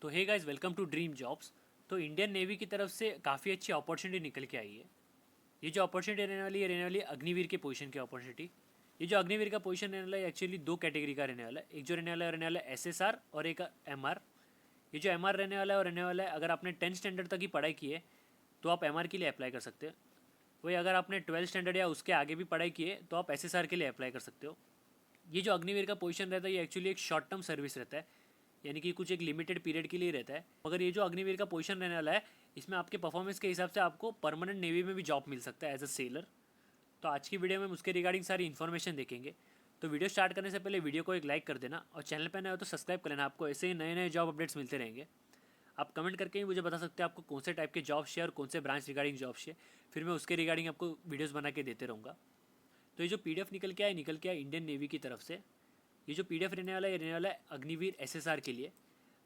तो hey guys, welcome to dream jobs. तो Indian Navy की तरफ से काफ़ी अच्छी अपॉर्चुनिटी निकल के आई है। ये जो अपॉर्चुनिटी रहने वाली है अग्निवीर के पोजीशन की अपॉर्चुनिटी। ये जो अग्निवीर का पोजीशन रहने वाला है एक्चुअली दो कैटेगरी का रहने वाला है। एक जो रहने वाला है SSR और एक MR। ये जो MR रहने वाला है अगर आपने 10th स्टैंडर्ड तक की पढ़ाई की है तो आप MR के लिए अप्लाई कर सकते हो। वही अगर आपने 12th स्टैंडर्ड या उसके आगे भी पढ़ाई की है तो आप SSR के लिए अप्लाई कर सकते हो। ये जो अग्निवीर का पोजीशन रहता है ये एक्चुअली एक शॉर्ट टर्म सर्विस रहता है, यानी कि कुछ एक लिमिटेड पीरियड के लिए रहता है। मगर ये जो अग्निवीर का पोजीशन रहने वाला है इसमें आपके परफॉर्मेंस के हिसाब से आपको परमानेंट नेवी में भी जॉब मिल सकता है एज अ सेलर। तो आज की वीडियो में हम उसके रिगार्डिंग सारी इन्फॉर्मेशन देखेंगे। तो वीडियो स्टार्ट करने से पहले वीडियो को एक लाइक कर देना और चैनल पर नए हो तो सब्सक्राइब कर लेना। आपको ऐसे ही नए नए जॉब अपडेट्स मिलते रहेंगे। आप कमेंट करके ही मुझे बता सकते हैं आपको कौन से टाइप के जॉब्स चाहिए और कौन से ब्रांच रिगार्डिंग जॉब्स चाहिए, फिर मैं उसके रिगार्डिंग आपको वीडियोज़ बना के देते रहूँगा। तो ये जो PDF निकल के आया इंडियन नेवी की तरफ से। ये जो PDF रहने वाला है ये रहने वाला है अग्निवीर SSR के लिए।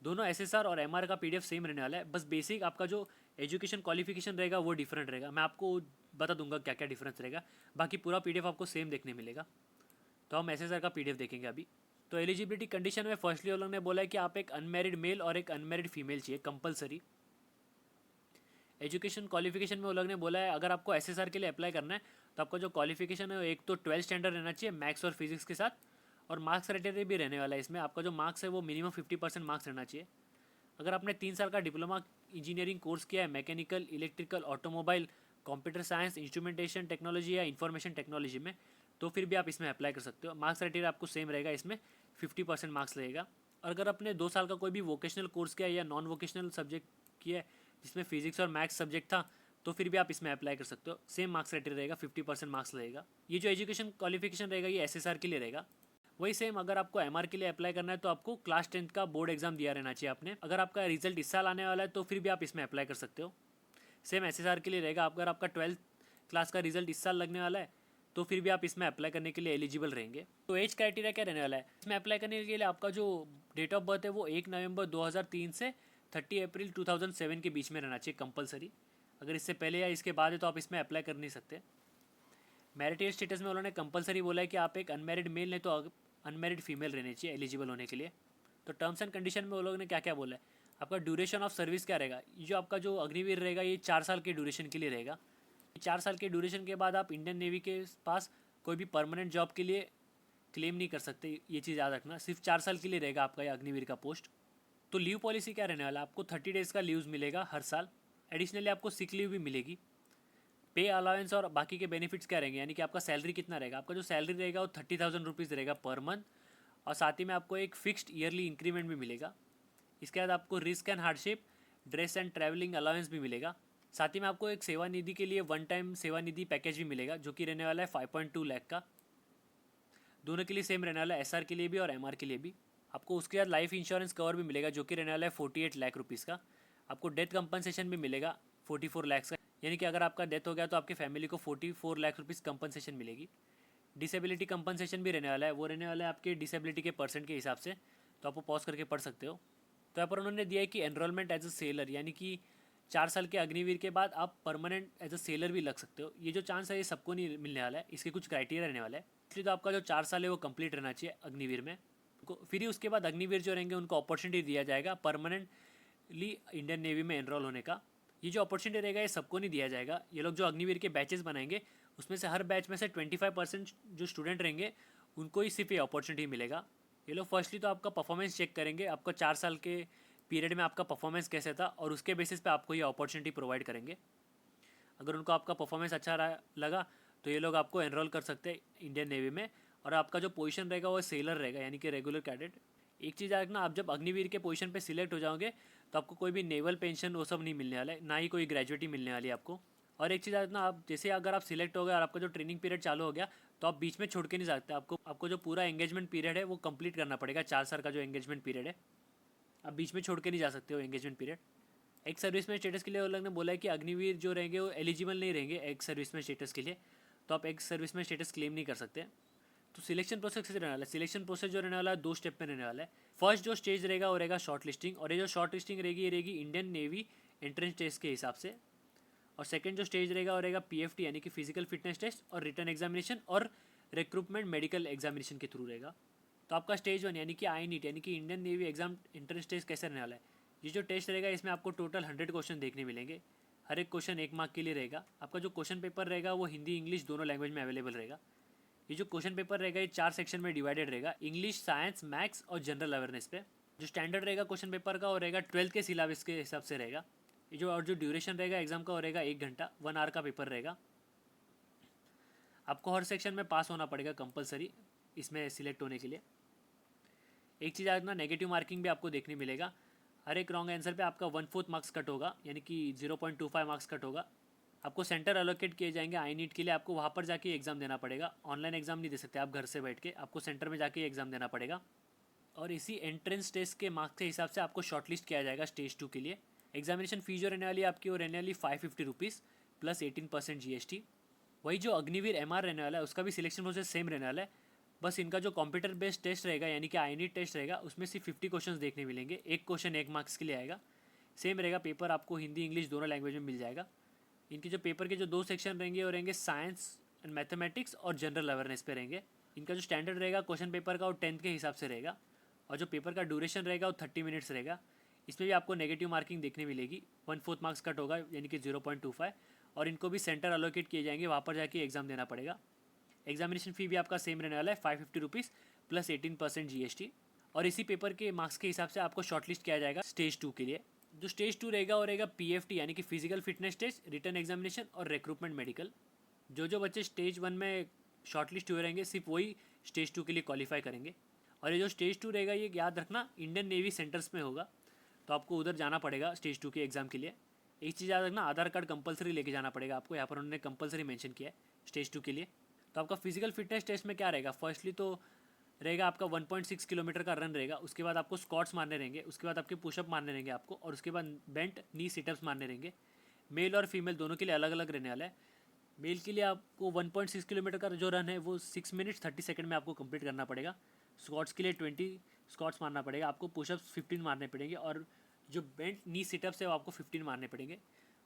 दोनों SSR और MR का PDF सेम रहने वाला है, बस बेसिक आपका जो एजुकेशन क्वालिफिकेशन रहेगा वो डिफरेंट रहेगा। मैं आपको बता दूंगा क्या क्या डिफरेंस रहेगा, बाकी पूरा PDF आपको सेम देखने मिलेगा। तो हम SSR का PDF देखेंगे अभी। तो एलिजिबिलिटी कंडीशन में फर्स्टली उन लोगों ने बोला है कि आप एक अनमेरिड मेल और एक अनमेरिड फीमेल चाहिए कंपलसरी। एजुकेशन क्वालिफिकेशन में वो लोग ने बोला है अगर आपको SSR के लिए अप्लाई करना है तो आपका जो क्वालिफिकेशन है एक तो 12th स्टैंडर्ड रहना चाहिए मैथ्स और फिजिक्स के साथ, और मार्क्स क्राइटेरिया भी रहने वाला है इसमें। आपका जो मार्क्स है वो मिनिमम 50% मार्क्स रहना चाहिए। अगर आपने 3 साल का डिप्लोमा इंजीनियरिंग कोर्स किया है mechanical, electrical, automobile, computer science, instrumentation technology या इंफॉर्मेशन टेक्नोलॉजी में, तो फिर भी आप इसमें अप्लाई कर सकते हो। मार्क्स क्राइटेरिया आपको सेम रहेगा, इसमें 50% मार्क्स लगेगा। और अगर आपने 2 साल का कोई भी वोकेशनल कोर्स किया है या नॉन वोकेशनल सब्जेक्ट किया है जिसमें फिजिक्स और मैथ्स सब्जेक्ट था तो फिर भी आप इसमें अप्लाई कर सकते हो। सेम मार्क्स क्राइटेरिया रहेगा, 50% मार्क्स लगेगा। ये जो एजुकेशन क्वालिफिकेशन रहेगा ये SSR के लिए रहेगा। वही सेम अगर आपको MR के लिए अप्लाई करना है तो आपको क्लास 10th का बोर्ड एग्जाम दिया रहना चाहिए आपने। अगर आपका रिजल्ट इस साल आने वाला है तो फिर भी आप इसमें अप्लाई कर सकते हो। सेम SSR के लिए रहेगा। अगर आपका 12th क्लास का रिजल्ट इस साल लगने वाला है तो फिर भी आप इसमें अप्लाई करने के लिए एलिजिबल रहेंगे। तो एज क्राइटेरिया क्या रहने वाला है इसमें अप्लाई करने के लिए? आपका जो डेट ऑफ बर्थ है वो 1 नवंबर 2003 से 30 अप्रैल 2007 के बीच में रहना चाहिए कंपलसरी। अगर इससे पहले या इसके बाद है तो आप इसमें अप्लाई कर नहीं सकते। मैरिटल स्टेटस में उन्होंने कंपलसरी बोला है कि आप एक अनमेरिड मेल नहीं तो अनमेरिड फीमेल रहनी चाहिए एलिजिबल होने के लिए। तो टर्म्स एंड कंडीशन में वो लोगों ने क्या क्या बोला है, आपका ड्यूरेशन ऑफ सर्विस क्या रहेगा। ये जो आपका जो अग्निवीर रहेगा ये 4 साल के ड्यूरेशन के लिए रहेगा। 4 साल के ड्यूरेशन के बाद आप इंडियन नेवी के पास कोई भी परमानेंट जॉब के लिए क्लेम नहीं कर सकते, ये चीज़ याद रखना। सिर्फ 4 साल के लिए रहेगा आपका ये अग्निवीर का पोस्ट। तो लीव पॉलिसी क्या रहने वाला है, आपको 30 डेज़ का लीव्स मिलेगा हर साल। एडिशनली आपको सिक लीव भी मिलेगी। पे अलाउंस और बाकी के बेनिफिट्स क्या रहेंगे, यानी कि आपका सैलरी कितना रहेगा। आपका जो सैलरी रहेगा वो 30,000 रुपीज़ रहेगा पर मंथ, और साथ ही में आपको एक फिक्स्ड ईयरली इंक्रीमेंट भी मिलेगा। इसके बाद आपको risk and hardship, dress and travelling allowance भी मिलेगा। साथ ही में आपको एक सेवा निधि के लिए वन टाइम सेवा निधि पैकेज भी मिलेगा जो कि रहने वाला है 5.2 लाख का। दोनों के लिए सेम रहने वाला है, SR के लिए भी और MR के लिए भी। आपको उसके बाद लाइफ इंश्योरेंस कवर भी मिलेगा जो कि रहने वाला है 48 लाख रुपीज़ का। आपको डेथ कंपनसेशन भी मिलेगा 44 लाख का, यानी कि अगर आपका डेथ हो गया तो आपकी फैमिली को 44 लाख रुपीज़ कंपनसेशन मिलेगी। डिसेबिलिटी कंपनसेशन भी रहने वाला है, वो रहने वाला है आपके डिसेबिलिटी के परसेंट के हिसाब से, तो आपको पॉज करके पढ़ सकते हो। तो यहाँ पर उन्होंने दिया है कि एनरोलमेंट एज अ सेलर, यानी कि 4 साल के अग्निवीर के बाद आप परमानेंट एज अ सेलर भी लग सकते हो। ये जो चांस है ये सबको नहीं मिलने वाला है, इसके कुछ क्राइटेरिया रहने वाला है। इसलिए तो आपका जो 4 साल है वो कंप्लीट रहना चाहिए अग्निवीर में। फिर ही उसके बाद अग्निवीर जो रहेंगे उनको अपॉर्चुनिटी दिया जाएगा परमानेंटली इंडियन नेवी में एनरोल होने का। ये जो अपॉर्चुनिटी रहेगा ये सबको नहीं दिया जाएगा। ये लोग जो अग्निवीर के बैचेस बनाएंगे उसमें से हर बैच में से 25% जो स्टूडेंट रहेंगे उनको ही सिर्फ ये अपॉर्चुनिटी मिलेगा। ये लोग फर्स्टली तो आपका परफॉर्मेंस चेक करेंगे, आपका 4 साल के पीरियड में आपका परफॉर्मेंस कैसे था, और उसके बेसिस पे आपको ये अपॉर्चुनिटी प्रोवाइड करेंगे। अगर उनको आपका परफॉर्मेंस अच्छा लगा तो ये लोग आपको एनरोल कर सकते हैं इंडियन नेवी में। और आपका जो पोजीशन रहेगा वो सेलर रहेगा, यानी कि रेगुलर कैडेट। एक चीज़ याद रखना, आप जब अग्निवीर के पोजीशन पे सिलेक्ट हो जाओगे तो आपको कोई भी नेवल पेंशन वो सब नहीं मिलने वाला है, ना ही कोई ग्रेजुएटी मिलने वाली है आपको। और एक चीज़ याद रखना, आप जैसे अगर आप सिलेक्ट हो गए और आपका जो ट्रेनिंग पीरियड चालू हो गया तो आप बीच में छोड़ के नहीं सकते। आपको जो पूरा एंगेजमेंट पीरियड है वो कंप्लीट करना पड़ेगा। 4 साल का जो एंगेजमेंट पीरियड है आप बीच में छोड़ के नहीं जा सकते हो एंगेजमेंट पीरियड। एक सर्विसमैन स्टेटस के लिए वो लोग ने बोला है कि अग्निवीर जो रहेंगे वो एलिजिबल नहीं रहेंगे एक सर्विसमैन स्टेटस के लिए, तो आप एक सर्विसमैन स्टेटस क्लेम नहीं कर सकते। तो सिलेक्शन प्रोसेस कैसे रहने वाला है? सिलेक्शन प्रोसेस जो रहने वाला है 2 स्टेप में रहने वाला है। फर्स्ट जो स्टेज रहेगा वो रहेगा शॉर्ट लिस्टिंग, और ये जो शॉर्ट लिस्टिंग रहेगी ये रहेगी इंडियन नेवी एंट्रेंस टेस्ट के हिसाब से। और सेकंड जो स्टेज रहेगा वो रहेगा PFT, यानी कि फिजिकल फिटनेस टेस्ट और रिटर्न एग्जामिनेशन और रिक्रूटमेंट मेडिकल एग्जामिनेशन के थ्रू रहेगा। तो आपका स्टेज 1 यानी कि INET यानी कि Indian Navy exam entrance test कैसे रहने वाला है, ये जो टेस्ट रहेगा इसमें आपको टोटल 100 क्वेश्चन देखने मिलेंगे। हर एक क्वेश्चन 1 मार्क के लिए रहेगा। आपका जो क्वेश्चन पेपर रहेगा वो हिंदी इंग्लिश दोनों लैंग्वेज में अवेलेबल रहेगा। ये जो क्वेश्चन पेपर रहेगा ये 4 सेक्शन में डिवाइडेड रहेगा, इंग्लिश, साइंस, मैथ्स और जनरल अवेयरनेस पे। जो स्टैंडर्ड रहेगा क्वेश्चन पेपर का वो रहेगा 12th के सिलेबस के हिसाब से रहेगा। ये जो ड्यूरेशन रहेगा एग्जाम का वो रहेगा 1 घंटा, 1 आवर का पेपर रहेगा। आपको हर सेक्शन में पास होना पड़ेगा कंपलसरी इसमें सिलेक्ट होने के लिए। एक चीज़ आज ना नेगेटिव मार्किंग भी आपको देखने मिलेगा। हर एक रॉन्ग आंसर पे आपका 1/4 मार्क्स कट होगा, यानी कि 0.25 मार्क्स कट होगा। आपको सेंटर एलोकेट किए जाएंगे आई नीट के लिए। आपको वहाँ पर जाके एग्ज़ाम देना पड़ेगा, ऑनलाइन एग्ज़ाम नहीं दे सकते आप घर से बैठ के, आपको सेंटर में जाके एग्ज़ाम देना पड़ेगा। और इसी एंट्रेंस टेस्ट के मार्क्स के हिसाब से आपको शॉर्टलिस्ट किया जाएगा स्टेज 2 के लिए। एग्जामिनेशन फीस जो रहने वाली है आपकी वो रहने वाली 550 रुपीज़ प्लस 18% GST। वही जो अग्निवीर MR रहने वाला है उसका भी सिलेक्शन प्रोसेस सेम रहने वाला है, बस इनका जो कंप्यूटर बेस्ड टेस्ट रहेगा यानी कि आई नीट टेस्ट रहेगा उसमें सिर्फ 50 क्वेश्चंस देखने मिलेंगे। एक क्वेश्चन 1 मार्क्स के लिए आएगा। सेम रहेगा, पेपर आपको हिंदी इंग्लिश दोनों लैंग्वेज में मिल जाएगा। इनके जो पेपर के जो 2 सेक्शन रहेंगे वो रहेंगे साइंस एंड मैथमेटिक्स और जनरल अवेयरनेस पे रहेंगे। इनका जो स्टैंडर्ड रहेगा क्वेश्चन पेपर का वो 10th के हिसाब से रहेगा। और जो पेपर का ड्यूरेशन रहेगा वो 30 मिनट्स रहेगा। इसमें भी आपको नेगेटिव मार्किंग देखने मिलेगी, 1/4 मार्क्स कट होगा यानी कि 0.25। और इनको भी सेंटर अलोकेट किए जाएंगे, वहाँ पर जाके एग्जाम देना पड़ेगा। एग्जामिनेशन फ़ी भी आपका सेम रहने वाला है 550 रुपीज़ प्लस 18% GST। और इसी पेपर के मार्क्स के हिसाब से आपको शॉर्टलिस्ट किया जाएगा स्टेज 2 के लिए। जो स्टेज 2 रहेगा वो रहेगा PFT यानी कि physical fitness test, written examination और रिक्रूटमेंट मेडिकल। जो बच्चे स्टेज 1 में शॉर्टलिस्ट हुए रहेंगे सिर्फ वही स्टेज 2 के लिए क्वालिफाई करेंगे। और ये जो स्टेज 2 रहेगा ये याद रखना इंडियन नेवी सेंटर्स में होगा, तो आपको उधर जाना पड़ेगा स्टेज 2 के एग्ज़ाम के लिए। एक चीज़ याद रखना, आधार कार्ड कंपलसरी लेके जाना पड़ेगा आपको, यहाँ पर उन्होंने कंपलसरी मेंशन किया है स्टेज 2 के लिए। तो आपका फिजिकल फिटनेस टेस्ट में क्या रहेगा, फर्स्टली तो रहेगा आपका 1.6 किलोमीटर का रन रहेगा। उसके बाद आपको स्क्वाट्स मारने रहेंगे, उसके बाद आपके पुशअप मारने रहेंगे आपको, और उसके बाद बेंट नी सिटअप्स मारने रहेंगे। मेल और फीमेल दोनों के लिए अलग अलग रहने वाला है। मेल के लिए आपको 1.6 किलोमीटर का जो रन है वो 6 मिनट्स 30 सेकंड में आपको कंप्लीट करना पड़ेगा। स्क्वाट्स के लिए 20 स्क्वाट्स मारना पड़ेगा आपको, पुशअप्स 15 मारने पड़ेंगे, और जो बेंट नी सिटअप्स है वो आपको 15 मारने पड़ेंगे।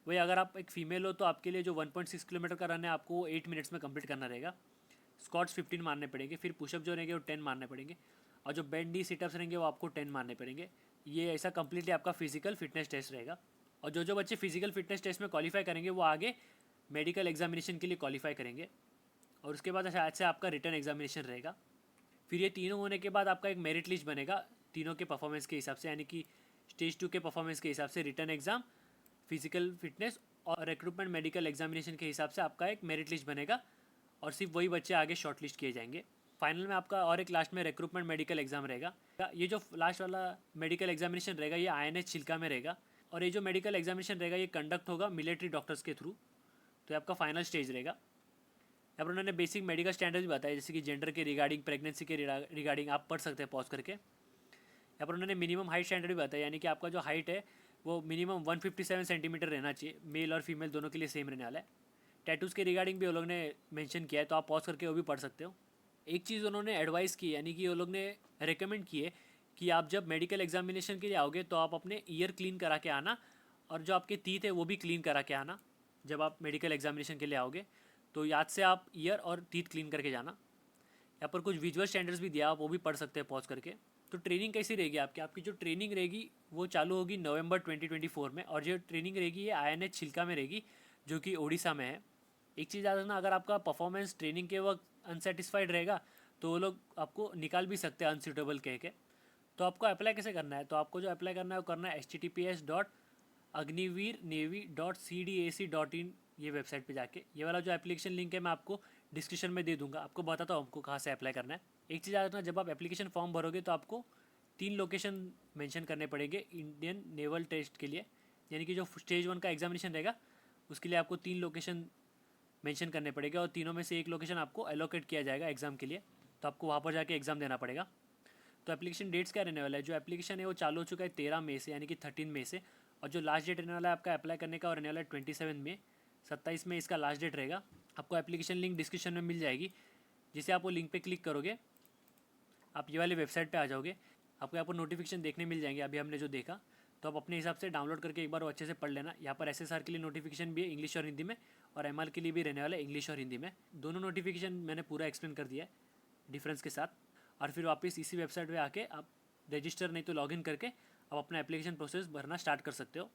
वही अगर आप एक फीमेल हो तो आपके लिए जो 1.6 किलोमीटर का रन है आपको 8 मिनट्स में कंप्लीट करना रहेगा। स्क्वाट्स 15 मारने पड़ेंगे, फिर पुशअप जो रहेंगे वो 10 मारने पड़ेंगे, और जो बेंट नी सिटअप्स रहेंगे वो आपको 10 मारने पड़ेंगे। ये ऐसा कम्प्लीटली आपका फिजिकल फिटनेस टेस्ट रहेगा। और जो बच्चे फिजिकल फिटनेस टेस्ट में क्वालिफाई करेंगे वो आगे मेडिकल एग्जामिनेशन के लिए क्वालिफाई करेंगे, और उसके बाद शायद से आपका रिटर्न एग्जामिनेशन रहेगा। फिर ये तीनों होने के बाद आपका एक मेरिट लिस्ट बनेगा तीनों के परफॉर्मेंस के हिसाब से, यानी कि स्टेज 2 के परफॉर्मेंस के हिसाब से रिटर्न एग्ज़ाम, फिजिकल फिटनेस और रिक्रूटमेंट मेडिकल एग्जामिनेशन के हिसाब से आपका एक मेरिट लिस्ट बनेगा, और सिर्फ वही बच्चे आगे शॉर्ट लिस्ट किए जाएंगे। फाइनल में आपका और एक लास्ट में रिक्रूटमेंट मेडिकल एग्जाम रहेगा। ये जो लास्ट वाला मेडिकल एग्जामिनेशन रहेगा ये INH छिलका में रहेगा, और ये जो मेडिकल एग्जामिनेशन रहेगा ये कंडक्ट होगा मिलिट्री डॉक्टर्स के थ्रू। तो ये आपका फाइनल स्टेज रहेगा। यहाँ पर उन्होंने बेसिक मेडिकल स्टैंडर्ड्स भी बताया, जैसे कि जेंडर के रिगार्डिंग, प्रेगनेंसी के रिगार्डिंग आप पढ़ सकते हैं पॉज करके। यहाँ पर उन्होंने मिनिमम हाइट स्टैंडर्ड भी बताया, यानी कि आपका जो हाइट है वो मिनिमम 157 सेंटीमीटर रहना चाहिए, मेल और फीमेल दोनों के लिए सेम रहने वाला है। टैटूज़ के रिगार्डिंग भी वो लोग ने मेंशन किया है, तो आप पॉज करके वो भी पढ़ सकते हो। एक चीज़ उन्होंने एडवाइस की, यानी कि वो लोग ने रिकमेंड किए कि आप जब मेडिकल एग्जामिनेशन के लिए आओगे तो आप अपने ईयर क्लीन करा के आना, और जो आपके टीथ है वो भी क्लीन करा के आना। जब आप मेडिकल एग्जामिनेशन के लिए आओगे तो याद से आप ईयर और टीथ क्लीन करके जाना। यहाँ पर कुछ विजुअल स्टैंडर्ड्स भी दिया, आप वो भी पढ़ सकते हैं पॉज करके। तो ट्रेनिंग कैसी रहेगी आपकी जो ट्रेनिंग रहेगी वो चालू होगी नवंबर 2024 में, और जो ट्रेनिंग रहेगी ये INH छिलका में रहेगी, जो कि उड़ीसा में है। एक चीज़ याद रखना, अगर आपका परफॉर्मेंस ट्रेनिंग के वक्त अनसेटिस्फाइड रहेगा तो वो लोग आपको निकाल भी सकते हैं अनसूटेबल कह के। तो आपको अप्लाई कैसे करना है, तो आपको जो अप्लाई करना है वो करना है https.agniveernavy.cdac.in ये वेबसाइट पे जाके। ये वाला जो एप्लीकेशन लिंक है मैं आपको डिस्क्रिप्शन में दे दूंगा, आपको बताता हूँ आपको कहाँ से अप्लाई करना है। एक चीज़ याद रखना, जब आप एप्लीकेशन फॉर्म भरोगे तो आपको 3 लोकेशन मेंशन करने पड़ेंगे इंडियन नेवल टेस्ट के लिए, यानी कि जो स्टेज 1 का एग्जामिनेशन रहेगा उसके लिए आपको 3 लोकेशन मेंशन करने पड़ेगा, और तीनों में से एक लोकेशन आपको एलोकेट किया जाएगा एग्ज़ाम के लिए, तो आपको वहाँ पर जाके एग्ज़ाम देना पड़ेगा। तो एप्लीकेशन डेट्स क्या रहने वाला है, जो एप्लीकेशन है वो चालू हो चुका है 13 मई से, यानी कि 13 मई से, और जो लास्ट डेट रहने वाला है आपका अप्लाई करने का वो रहने वाला है 27 मई। 27 में इसका लास्ट डेट रहेगा। आपको एप्लीकेशन लिंक डिस्क्रिप्शन में मिल जाएगी, जिसे आप वो लिंक पे क्लिक करोगे आप ये वाली वेबसाइट पे आ जाओगे। आपको यहाँ पर नोटिफिकेशन देखने मिल जाएंगे, अभी हमने जो देखा, तो आप अपने हिसाब से डाउनलोड करके एक बार वो अच्छे से पढ़ लेना। यहाँ पर SSR के लिए नोटिफिकेशन भी है इंग्लिश और हिंदी में, और MR के लिए भी रहने वाला है इंग्लिश और हिंदी में। दोनों नोटिफिकेशन मैंने पूरा एक्सप्लेन कर दिया है डिफरेंस के साथ। और फिर वापस इसी वेबसाइट पे आके आप रजिस्टर नहीं तो लॉगिन करके आप अपना एप्लीकेशन प्रोसेस भरना स्टार्ट कर सकते हो।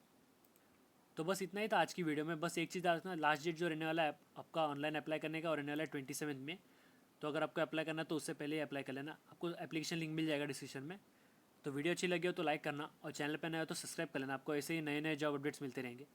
तो बस इतना ही था आज की वीडियो में। बस एक चीज़ आता है, लास्ट डेट जो रहने वाला है आपका ऑनलाइन अप्लाई करने का, और रहने वाला है 27 में। तो अगर आपको अप्लाई करना है तो उससे पहले ही अप्लाई कर लेना, आपको एप्लीकेशन लिंक मिल जाएगा डिस्क्रिप्शन में। तो वीडियो अच्छी लगी हो तो लाइक करना, और चैनल पर नए हो तो सब्सक्राइब कर लेना, आपको ऐसे ही नए नए जॉब अपडेट्स मिलते रहेंगे।